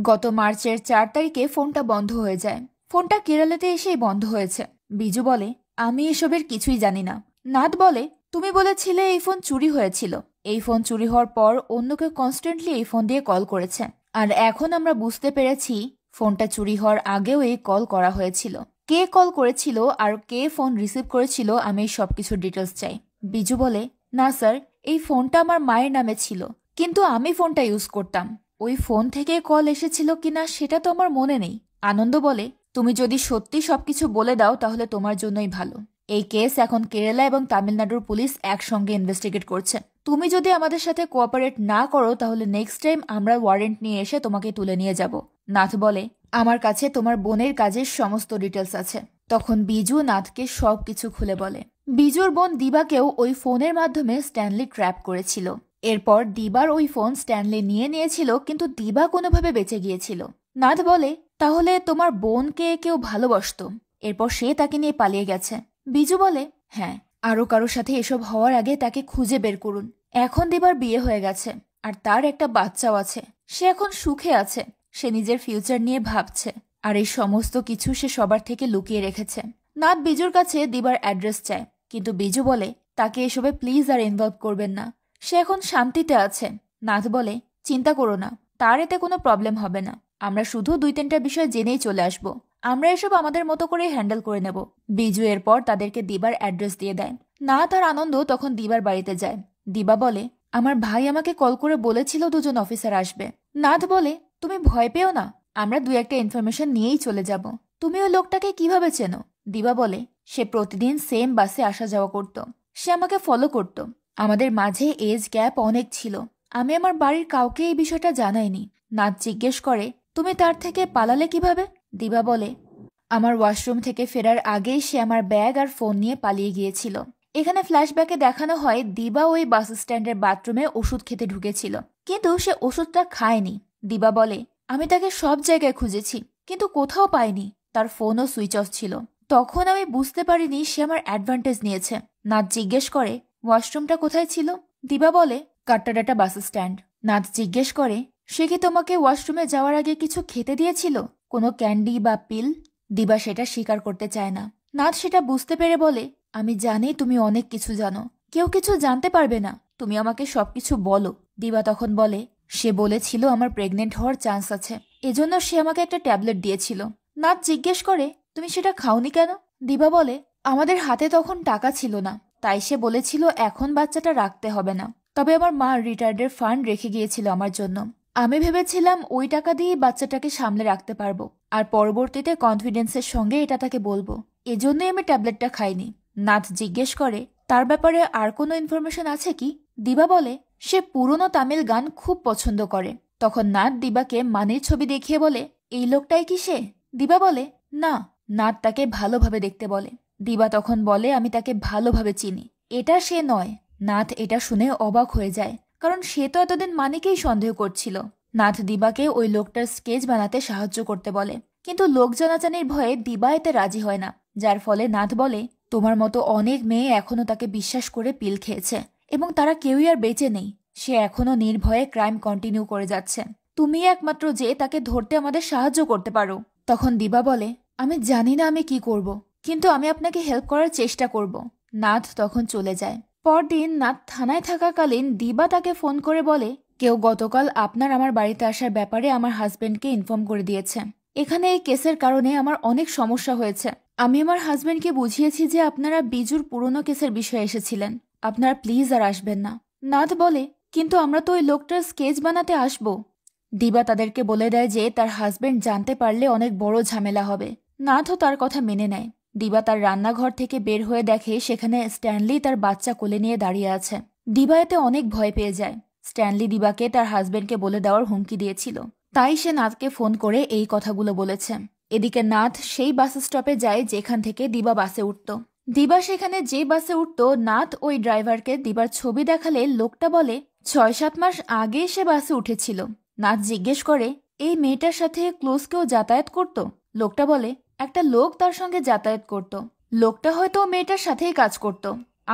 Speaker 1: গত মার্চের 4 তারিখে ফোনটা বন্ধ হয়ে যায়। ফোনটা কেরালাতে এসেই বন্ধ হয়েছে। বিজু বলে, আমি এসবের কিছুই জানি না। নাথ বলে, তুমি বলেছিলে এই ফোন চুরি হয়েছিল। এই ফোন চুরি হওয়ার পর অন্য কেউ কনস্ট্যান্টলি এই ফোন দিয়ে কল করেছে, আর এখন আমরা বুঝতে পেরেছি ফোনটা চুরি হওয়ার আগেও এই কল করা হয়েছিল। কে কল করেছিল আর কে ফোন রিসিভ করেছিল আমি এই সবকিছু ডিটেলস চাই। বিজু বলে, না স্যার, এই ফোনটা আমার মায়ের নামে ছিল, কিন্তু আমি ফোনটা ইউজ করতাম। ওই ফোন থেকে কল এসেছিল কিনা সেটা তো আমার মনে নেই। আনন্দ বলে, তুমি যদি সত্যি সবকিছু বলে দাও তাহলে তোমার জন্যই ভালো। এই কেস এখন কেরালা এবং তামিলনাড়ুর পুলিশ একসঙ্গে ইনভেস্টিগেট করছে। তুমি যদি আমাদের সাথে কোঅপারেট না করো তাহলে নেক্সট টাইম আমরা ওয়ারেন্ট নিয়ে এসে তোমাকে তুলে নিয়ে যাব। নাথ বলে, আমার কাছে তোমার বোনের কাজের সমস্ত ডিটেলস আছে। তখন বিজু নাথকে সবকিছু খুলে বলে। বিজুর বোন দিবাকেও ওই ফোনের মাধ্যমে স্ট্যানলি ট্র্যাপ করেছিল। এরপর দিবার ওই ফোন স্ট্যানলি নিয়ে নিয়েছিল, কিন্তু দিবা কোনোভাবে বেঁচে গিয়েছিল। নাথ বলে, তাহলে তোমার বোনকে কেউ ভালোবাসতো, এরপর সে তাকে নিয়ে পালিয়ে গেছে। বিজু বলে, হ্যাঁ, আরো কারোর সাথে এসব হওয়ার আগে তাকে খুঁজে বের করুন। এখন দিবার বিয়ে হয়ে গেছে আর তার একটা বাচ্চাও আছে। সে এখন সুখে আছে। সে নিজের ফিউচার নিয়ে ভাবছে, আর এই সমস্ত কিছু সে সবার থেকে লুকিয়ে রেখেছে। নাথ বিজুর কাছে দিবার অ্যাড্রেস চায়, কিন্তু বিজু বলে তাকে এসবে প্লিজ আর ইনভলভ করবেন না, সে এখন শান্তিতে আছে। নাথ বলে, চিন্তা করো না, তার এতে কোনো প্রবলেম হবে না। আমরা শুধু 2-3টা বিষয় জেনেই চলে আসব। আমরা এসব আমাদের মতো করে হ্যান্ডেল করে নেব। বিজু এরপর তাদেরকে দিবার অ্যাড্রেস দিয়ে দেয়। নাথ আর আনন্দ তখন দিবার বাড়িতে যায়। দিবা বলে, আমার ভাই আমাকে কল করে বলেছিল 2জন অফিসার আসবে। নাথ বলে, তুমি ভয় পেও না, আমরা 2-একটা ইনফরমেশন নিয়েই চলে যাব। তুমি ওই লোকটাকে কিভাবে চেনো? দিবা বলে, সে প্রতিদিন সেম বাসে আসা যাওয়া করত। সে আমাকে ফলো করত। আমাদের মাঝে এজ গ্যাপ অনেক ছিল। আমি আমার বাড়ির কাউকে এই বিষয়টা জানাইনি। নাথ জিজ্ঞেস করে, তুমি তার থেকে পালালে কিভাবে? দিবা বলে, আমার ওয়াশরুম থেকে ফেরার আগেই সে আমার ব্যাগ আর ফোন নিয়ে পালিয়ে গিয়েছিল। এখানে ফ্ল্যাশব্যাকে দেখানো হয় দিবা ওই বাস স্ট্যান্ডের বাথরুমে ওষুধ খেতে ঢুকেছিল, কিন্তু সে ওষুধটা খায়নি। দিবা বলে, আমি তাকে সব জায়গায় খুঁজেছি, কিন্তু কোথাও পাইনি। তার ফোনও সুইচ অফ ছিল। তখন আমি বুঝতে পারিনি সে আমার অ্যাডভান্টেজ নিয়েছে। নাথ জিজ্ঞেস করে, ওয়াশরুমটা কোথায় ছিল? দিবা বলে, কাট্টাডাটা বাস স্ট্যান্ড। নাথ জিজ্ঞেস করে, সে কি তোমাকে ওয়াশরুমে যাওয়ার আগে কিছু খেতে দিয়েছিল, কোনো ক্যান্ডি বা পিল? দিবা সেটা স্বীকার করতে চায় না। নাথ সেটা বুঝতে পেরে বলে, আমি জানি তুমি অনেক কিছু জানো, কেউ কিছু জানতে পারবে না, তুমি আমাকে সবকিছু বলো। দিবা তখন বলে, সে বলেছিল আমার প্রেগনেন্ট হওয়ার চান্স আছে, এজন্য সে আমাকে একটা ট্যাবলেট দিয়েছিল। নাথ জিজ্ঞেস করে, তুমি সেটা খাওনি কেন? দিবা বলে, আমাদের হাতে তখন টাকা ছিল না, তাই সে বলেছিল এখন বাচ্চাটা রাখতে হবে না। তবে আমার মা রিটায়ার্ডের ফান্ড রেখে গিয়েছিল আমার জন্য। আমি ভেবেছিলাম ওই টাকা দিয়ে বাচ্চাটাকে সামলে রাখতে পারবো, আর পরবর্তীতে কনফিডেন্সের সঙ্গে এটা তাকে বলবো। এজন্যই আমি ট্যাবলেটটা খাইনি। নাথ জিজ্ঞেস করে, তার ব্যাপারে আর কোনো ইনফরমেশন আছে কি? দিবা বলে, সে পুরনো তামিল গান খুব পছন্দ করে। তখন নাথ দিবাকে মানির ছবি দেখিয়ে বলে, এই লোকটাই কি সে? দিবা বলে, না। নাথ তাকে ভালোভাবে দেখতে বলে। দিবা তখন বলে, আমি তাকে ভালোভাবে চিনি, এটা সে নয়। নাথ এটা শুনে অবাক হয়ে যায়, কারণ সে তো এতদিন মানিকেই সন্দেহ করছিল। নাথ দিবাকে ওই লোকটার স্কেচ বানাতে সাহায্য করতে বলে, কিন্তু লোক জানাজানির ভয়ে দিবা এতে রাজি হয় না। যার ফলে নাথ বলে, তোমার মতো অনেক মেয়ে এখনো তাকে বিশ্বাস করে পিল খেয়েছে, এবং তারা কেউই আর বেঁচে নেই। সে এখনো নির্ভয়ে ক্রাইম কন্টিনিউ করে যাচ্ছে। তুমি একমাত্র যে তাকে ধরতে আমাদের সাহায্য করতে পারো। তখন দিবা বলে, আমি জানি না আমি কি করব, কিন্তু আমি আপনাকে হেল্প করার চেষ্টা করব। নাথ তখন চলে যায়। পরদিন নাথ থানায় থাকাকালীন দিবা তাকে ফোন করে বলে, কেউ গতকাল আপনার আমার বাড়িতে আসার ব্যাপারে আমার হাজবেন্ডকে ইনফর্ম করে দিয়েছে। এখানে এই কেসের কারণে আমার অনেক সমস্যা হয়েছে। আমি আমার হাজবেন্ডকে বুঝিয়েছি যে আপনারা বিজুর পুরনো কেসের বিষয়ে এসেছিলেন, আপনারা প্লিজ আর আসবেন না। নাথ বলে, কিন্তু আমরা তো ওই লোকটার স্কেচ বানাতে আসবো। দিবা তাদেরকে বলে দেয় যে তার হাজবেন্ড জানতে পারলে অনেক বড় ঝামেলা হবে। নাথও তার কথা মেনে নেয়। দিবা তার রান্নাঘর থেকে বের হয়ে দেখে সেখানে স্ট্যানলি তার বাচ্চা কোলে নিয়ে দাঁড়িয়ে আছে। দিবা এতে অনেক ভয় পেয়ে যায়। স্ট্যানলি দিবাকে তার হাজবেন্ডকে বলে দেওয়ার হুমকি দিয়েছিল, তাই সে নাথকে ফোন করে এই কথাগুলো বলেছে। এদিকে নাথ সেই বাস স্টপে যায় যেখান থেকে দিবা বাসে উঠত। দিবা সেখানে যে বাসে উঠত, নাথ ওই ড্রাইভারকে দিবার ছবি দেখালে লোকটা বলে 6-7 মাস আগে সে বাসে উঠেছিল। নাথ জিজ্ঞেস করে, এই মেয়েটার সাথে ক্লোজ কেউ যাতায়াত করত? লোকটা বলে, একটা লোক তার সঙ্গে যাতায়াত করত। লোকটা হয়তো মেয়েটার সাথেই কাজ করত।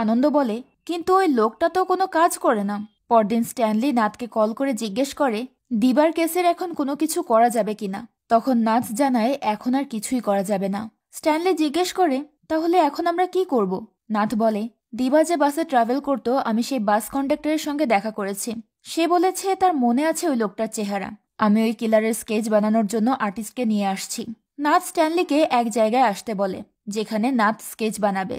Speaker 1: আনন্দ বলে, কিন্তু ওই লোকটা তো কোনো কাজ করে না। পরদিন স্ট্যানলি নাথকে কল করে জিজ্ঞেস করে দিবার কেসের এখন কোনো কিছু করা যাবে কিনা। তখন নাথ জানায় এখন আর কিছুই করা যাবে না। স্ট্যানলি জিজ্ঞেস করে, তাহলে এখন আমরা কি করব? নাথ বলে, দিবা যে বাসে ট্রাভেল করত আমি সেই বাস কন্ডাক্টরের সঙ্গে দেখা করেছি। সে বলেছে তার মনে আছে ওই লোকটার চেহারা। আমি ওই কিলারের স্কেচ বানানোর জন্য আর্টিস্টকে নিয়ে আসছি। নাথ স্ট্যানলিকে এক জায়গায় আসতে বলে যেখানে নাথ স্কেচ বানাবে।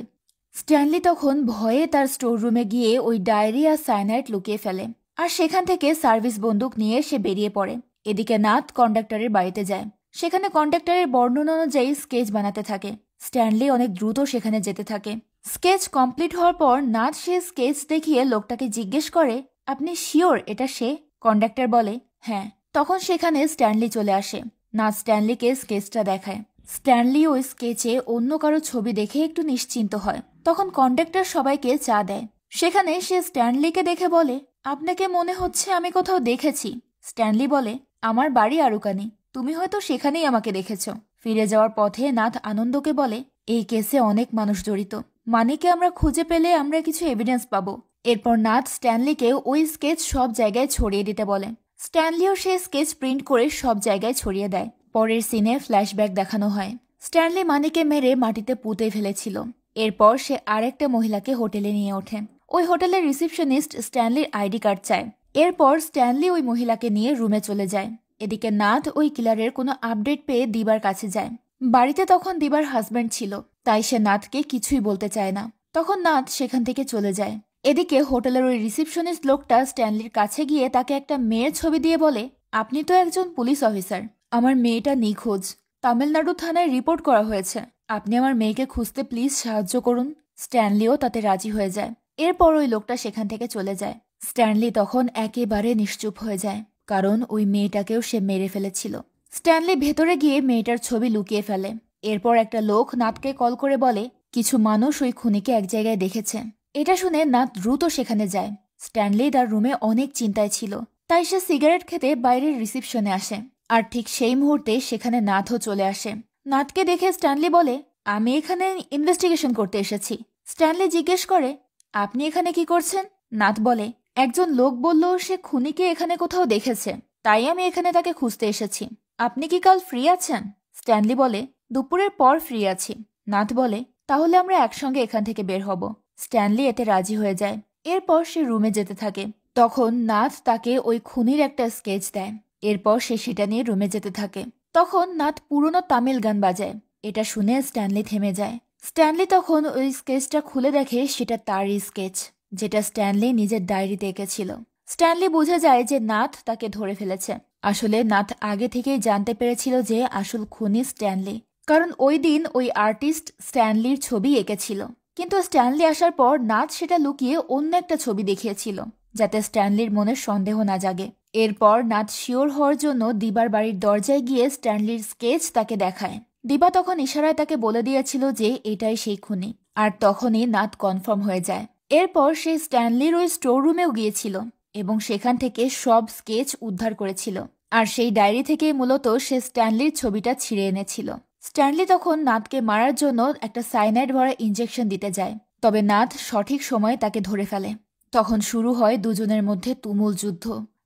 Speaker 1: স্ট্যানলি তখন ভয়ে তার স্টোর রুমে গিয়ে ওই ডায়েরি আর সায়ানাইড লুকিয়ে ফেলে, আর সেখান থেকে সার্ভিস বন্দুক নিয়ে সে বেরিয়ে পড়ে। এদিকে নাথ কন্ডাক্টরের বাড়িতে যায়। সেখানে কন্ডাক্টরের বর্ণনা অনুযায়ী স্কেচ বানাতে থাকে। স্ট্যানলি অনেক দ্রুত সেখানে যেতে থাকে। স্কেচ কমপ্লিট হওয়ার পর নাথ সে স্কেচ দেখিয়ে লোকটাকে জিজ্ঞেস করে, আপনি শিওর এটা সে? কন্ডাক্টর বলে, হ্যাঁ। তখন সেখানে স্ট্যানলি চলে আসে। নাথ স্ট্যানলিকে স্কেচটা দেখায়। স্ট্যানলি ওই স্কেচে অন্য কারো ছবি দেখে একটু নিশ্চিন্ত হয়। তখন কন্ডাক্টর সবাইকে চা দেয়। সেখানে সে স্ট্যানলিকে দেখে বলে, আপনাকে মনে হচ্ছে আমি কোথাও দেখেছি। স্ট্যানলি বলে, আমার বাড়ি আরুকানি, তুমি হয়তো সেখানেই আমাকে দেখেছ। ফিরে যাওয়ার পথে নাথ আনন্দকে বলে, এই কেসে অনেক মানুষ জড়িত, মানিকে আমরা খুঁজে পেলে আমরা কিছু এভিডেন্স পাবো। এরপর নাথ স্ট্যানলিকে ওই স্কেচ সব জায়গায় ছড়িয়ে দিতে বলে। স্ট্যানলিও সে স্কেচ প্রিন্ট করে সব জায়গায় ছড়িয়ে দেয়। পরের সিনে ফ্ল্যাশব্যাক দেখানো হয়। স্ট্যানলি মানিকে মেরে মাটিতে পুঁতে ফেলেছিল। এরপর সে আরেকটা মহিলাকে হোটেলে নিয়ে ওঠে। ওই হোটেলের রিসিপশনিস্ট স্ট্যানলির আইডি কার্ড চায়। এরপর স্ট্যানলি ওই মহিলাকে নিয়ে রুমে চলে যায়। এদিকে নাথ ওই কিলারের কোনো আপডেট পেয়ে দিবার কাছে যায়। বাড়িতে তখন দিবার হাজব্যান্ড ছিল, তাই সে নাথকে কিছুই বলতে চায় না। তখন নাথ সেখান থেকে চলে যায়। এদিকে হোটেলের ওই রিসিপশনিস্ট লোকটা স্ট্যানলির কাছে গিয়ে তাকে একটা মেয়ের ছবি দিয়ে বলে, আপনি তো একজন পুলিশ অফিসার, আমার মেয়েটা নিখোঁজ, তামিলনাড়ু থানায় রিপোর্ট করা হয়েছে, আপনি আমার মেয়েকে খুঁজতে প্লিজ সাহায্য করুন। স্ট্যানলিও তাতে রাজি হয়ে যায়। এরপর ওই লোকটা সেখান থেকে চলে যায়। স্ট্যানলি তখন একেবারে নিশ্চুপ হয়ে যায়, কারণ ওই মেয়েটাকেও সে মেরে ফেলেছিল। স্ট্যানলি ভেতরে গিয়ে মেয়েটার ছবি লুকিয়ে ফেলে। এরপর একটা লোক নাথকে কল করে বলে, কিছু মানুষ ওই খুনিকে এক জায়গায় দেখেছে। এটা শুনে নাথ দ্রুত সেখানে যায়। স্ট্যানলি তার রুমে অনেক চিন্তায় ছিল, তাই সে সিগারেট খেতে বাইরের রিসিপশনে আসে। আর ঠিক সেই মুহূর্তে সেখানে নাথও চলে আসে। নাথকে দেখে স্ট্যানলি বলে, আমি এখানে ইনভেস্টিগেশন করতে এসেছি। স্ট্যানলি জিজ্ঞেস করে, আপনি এখানে কি করছেন? নাথ বলে, একজন লোক বলল সে খুনিকে এখানে কোথাও দেখেছে, তাই আমি এখানে তাকে খুঁজতে এসেছি। আপনি কি কাল ফ্রি আছেন? স্ট্যানলি বলে, দুপুরের পর ফ্রি আছি। নাথ বলে, তাহলে আমরা একসঙ্গে এখান থেকে বের হব। স্ট্যানলি এতে রাজি হয়ে যায়। এরপর সে রুমে যেতে থাকে। তখন নাথ তাকে ওই খুনির একটা স্কেচ দেয়। এরপর সে সেটা নিয়ে রুমে যেতে থাকে। তখন নাথ পুরনো তামিল গান বাজায়। এটা শুনে স্ট্যানলি থেমে যায়। স্ট্যানলি তখন ওই স্কেচটা খুলে দেখে সেটা তারই স্কেচ, যেটা স্ট্যানলি নিজের ডায়েরিতে এঁকেছিল। স্ট্যানলি বুঝে যায় যে নাথ তাকে ধরে ফেলেছে। আসলে নাথ আগে থেকেই জানতে পেরেছিল যে আসল খুনি স্ট্যানলি, কারণ ওই দিন ওই আর্টিস্ট স্ট্যানলির ছবি এঁকেছিল। কিন্তু স্ট্যানলি আসার পর নাথ সেটা লুকিয়ে অন্য একটা ছবি দেখিয়েছিল, যাতে স্ট্যানলির মনে সন্দেহ না জাগে। এরপর নাথ শিওর হওয়ার জন্য দিবার বাড়ির দরজায় গিয়ে স্ট্যানলির স্কেচ তাকে দেখায়। দিবা তখন ইশারায় তাকে বলে দিয়েছিল যে এটাই সেই খুনি, আর তখনই নাথ কনফার্ম হয়ে যায়। এরপর সে স্ট্যানলির ওই স্টোর রুমেও গিয়েছিল এবং সেখান থেকে সব স্কেচ উদ্ধার করেছিল। আর সেই ডায়েরি থেকেই মূলত সে স্ট্যানলির ছবিটা ছিঁড়ে এনেছিল। স্ট্যানলি তখন নাথকে মারার জন্য একটা সাইনাইড ভরা ইনজেকশন দিতে যায়, তবে নাথ সঠিক সময়ে তাকে ধরে ফেলে। তখন শুরু হয় দুজনের মধ্যে তুমুল যুদ্ধ।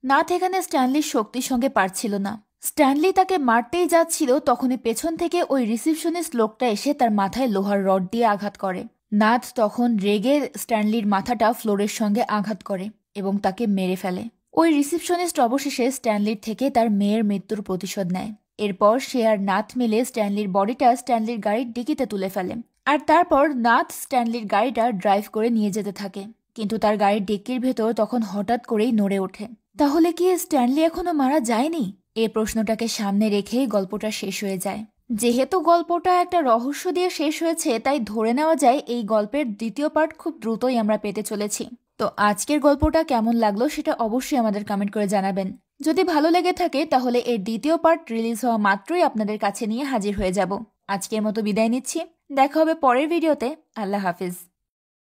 Speaker 1: নাথ এখানে স্ট্যানলির শক্তির সঙ্গে পারছিল না। স্ট্যানলি তাকে মারতেই যাচ্ছিল, তখনই পেছন থেকে ওই রিসিপশনিস্ট লোকটা এসে তার মাথায় লোহার রড দিয়ে আঘাত করে। নাথ তখন রেগে স্ট্যানলির মাথাটা ফ্লোরের সঙ্গে আঘাত করে এবং তাকে মেরে ফেলে। ওই রিসিপশনিস্ট অবশেষে স্ট্যানলির থেকে তার মেয়ের মৃত্যুর প্রতিশোধ নেয়। এরপর সে আর নাথ মিলে স্ট্যানলির বডিটা স্ট্যানলির গাড়ির ডিকিতে তুলে ফেলে। আর তারপর নাথ স্ট্যানলির গাড়িটা ড্রাইভ করে নিয়ে যেতে থাকে। কিন্তু তার গাড়ির ডিক্কির ভেতর তখন হঠাৎ করেই নড়ে ওঠে। তাহলে কি স্ট্যানলি এখনো মারা যায়নি? এই প্রশ্নটাকে সামনে রেখে গল্পটা শেষ হয়ে যায়। যেহেতু গল্পটা একটা রহস্য দিয়ে শেষ হয়েছে, তাই ধরে নেওয়া যায় এই গল্পের দ্বিতীয় পার্ট খুব দ্রুতই আমরা পেতে চলেছি। তো আজকের গল্পটা কেমন লাগলো সেটা অবশ্যই আমাদের কমেন্ট করে জানাবেন। যদি ভালো লেগে থাকে তাহলে এর দ্বিতীয় পার্ট রিলিজ হওয়া মাত্রই আপনাদের কাছে নিয়ে হাজির হয়ে যাব। আজকের মতো বিদায় নিচ্ছি। দেখা হবে পরের ভিডিওতে। আল্লাহ হাফিজ।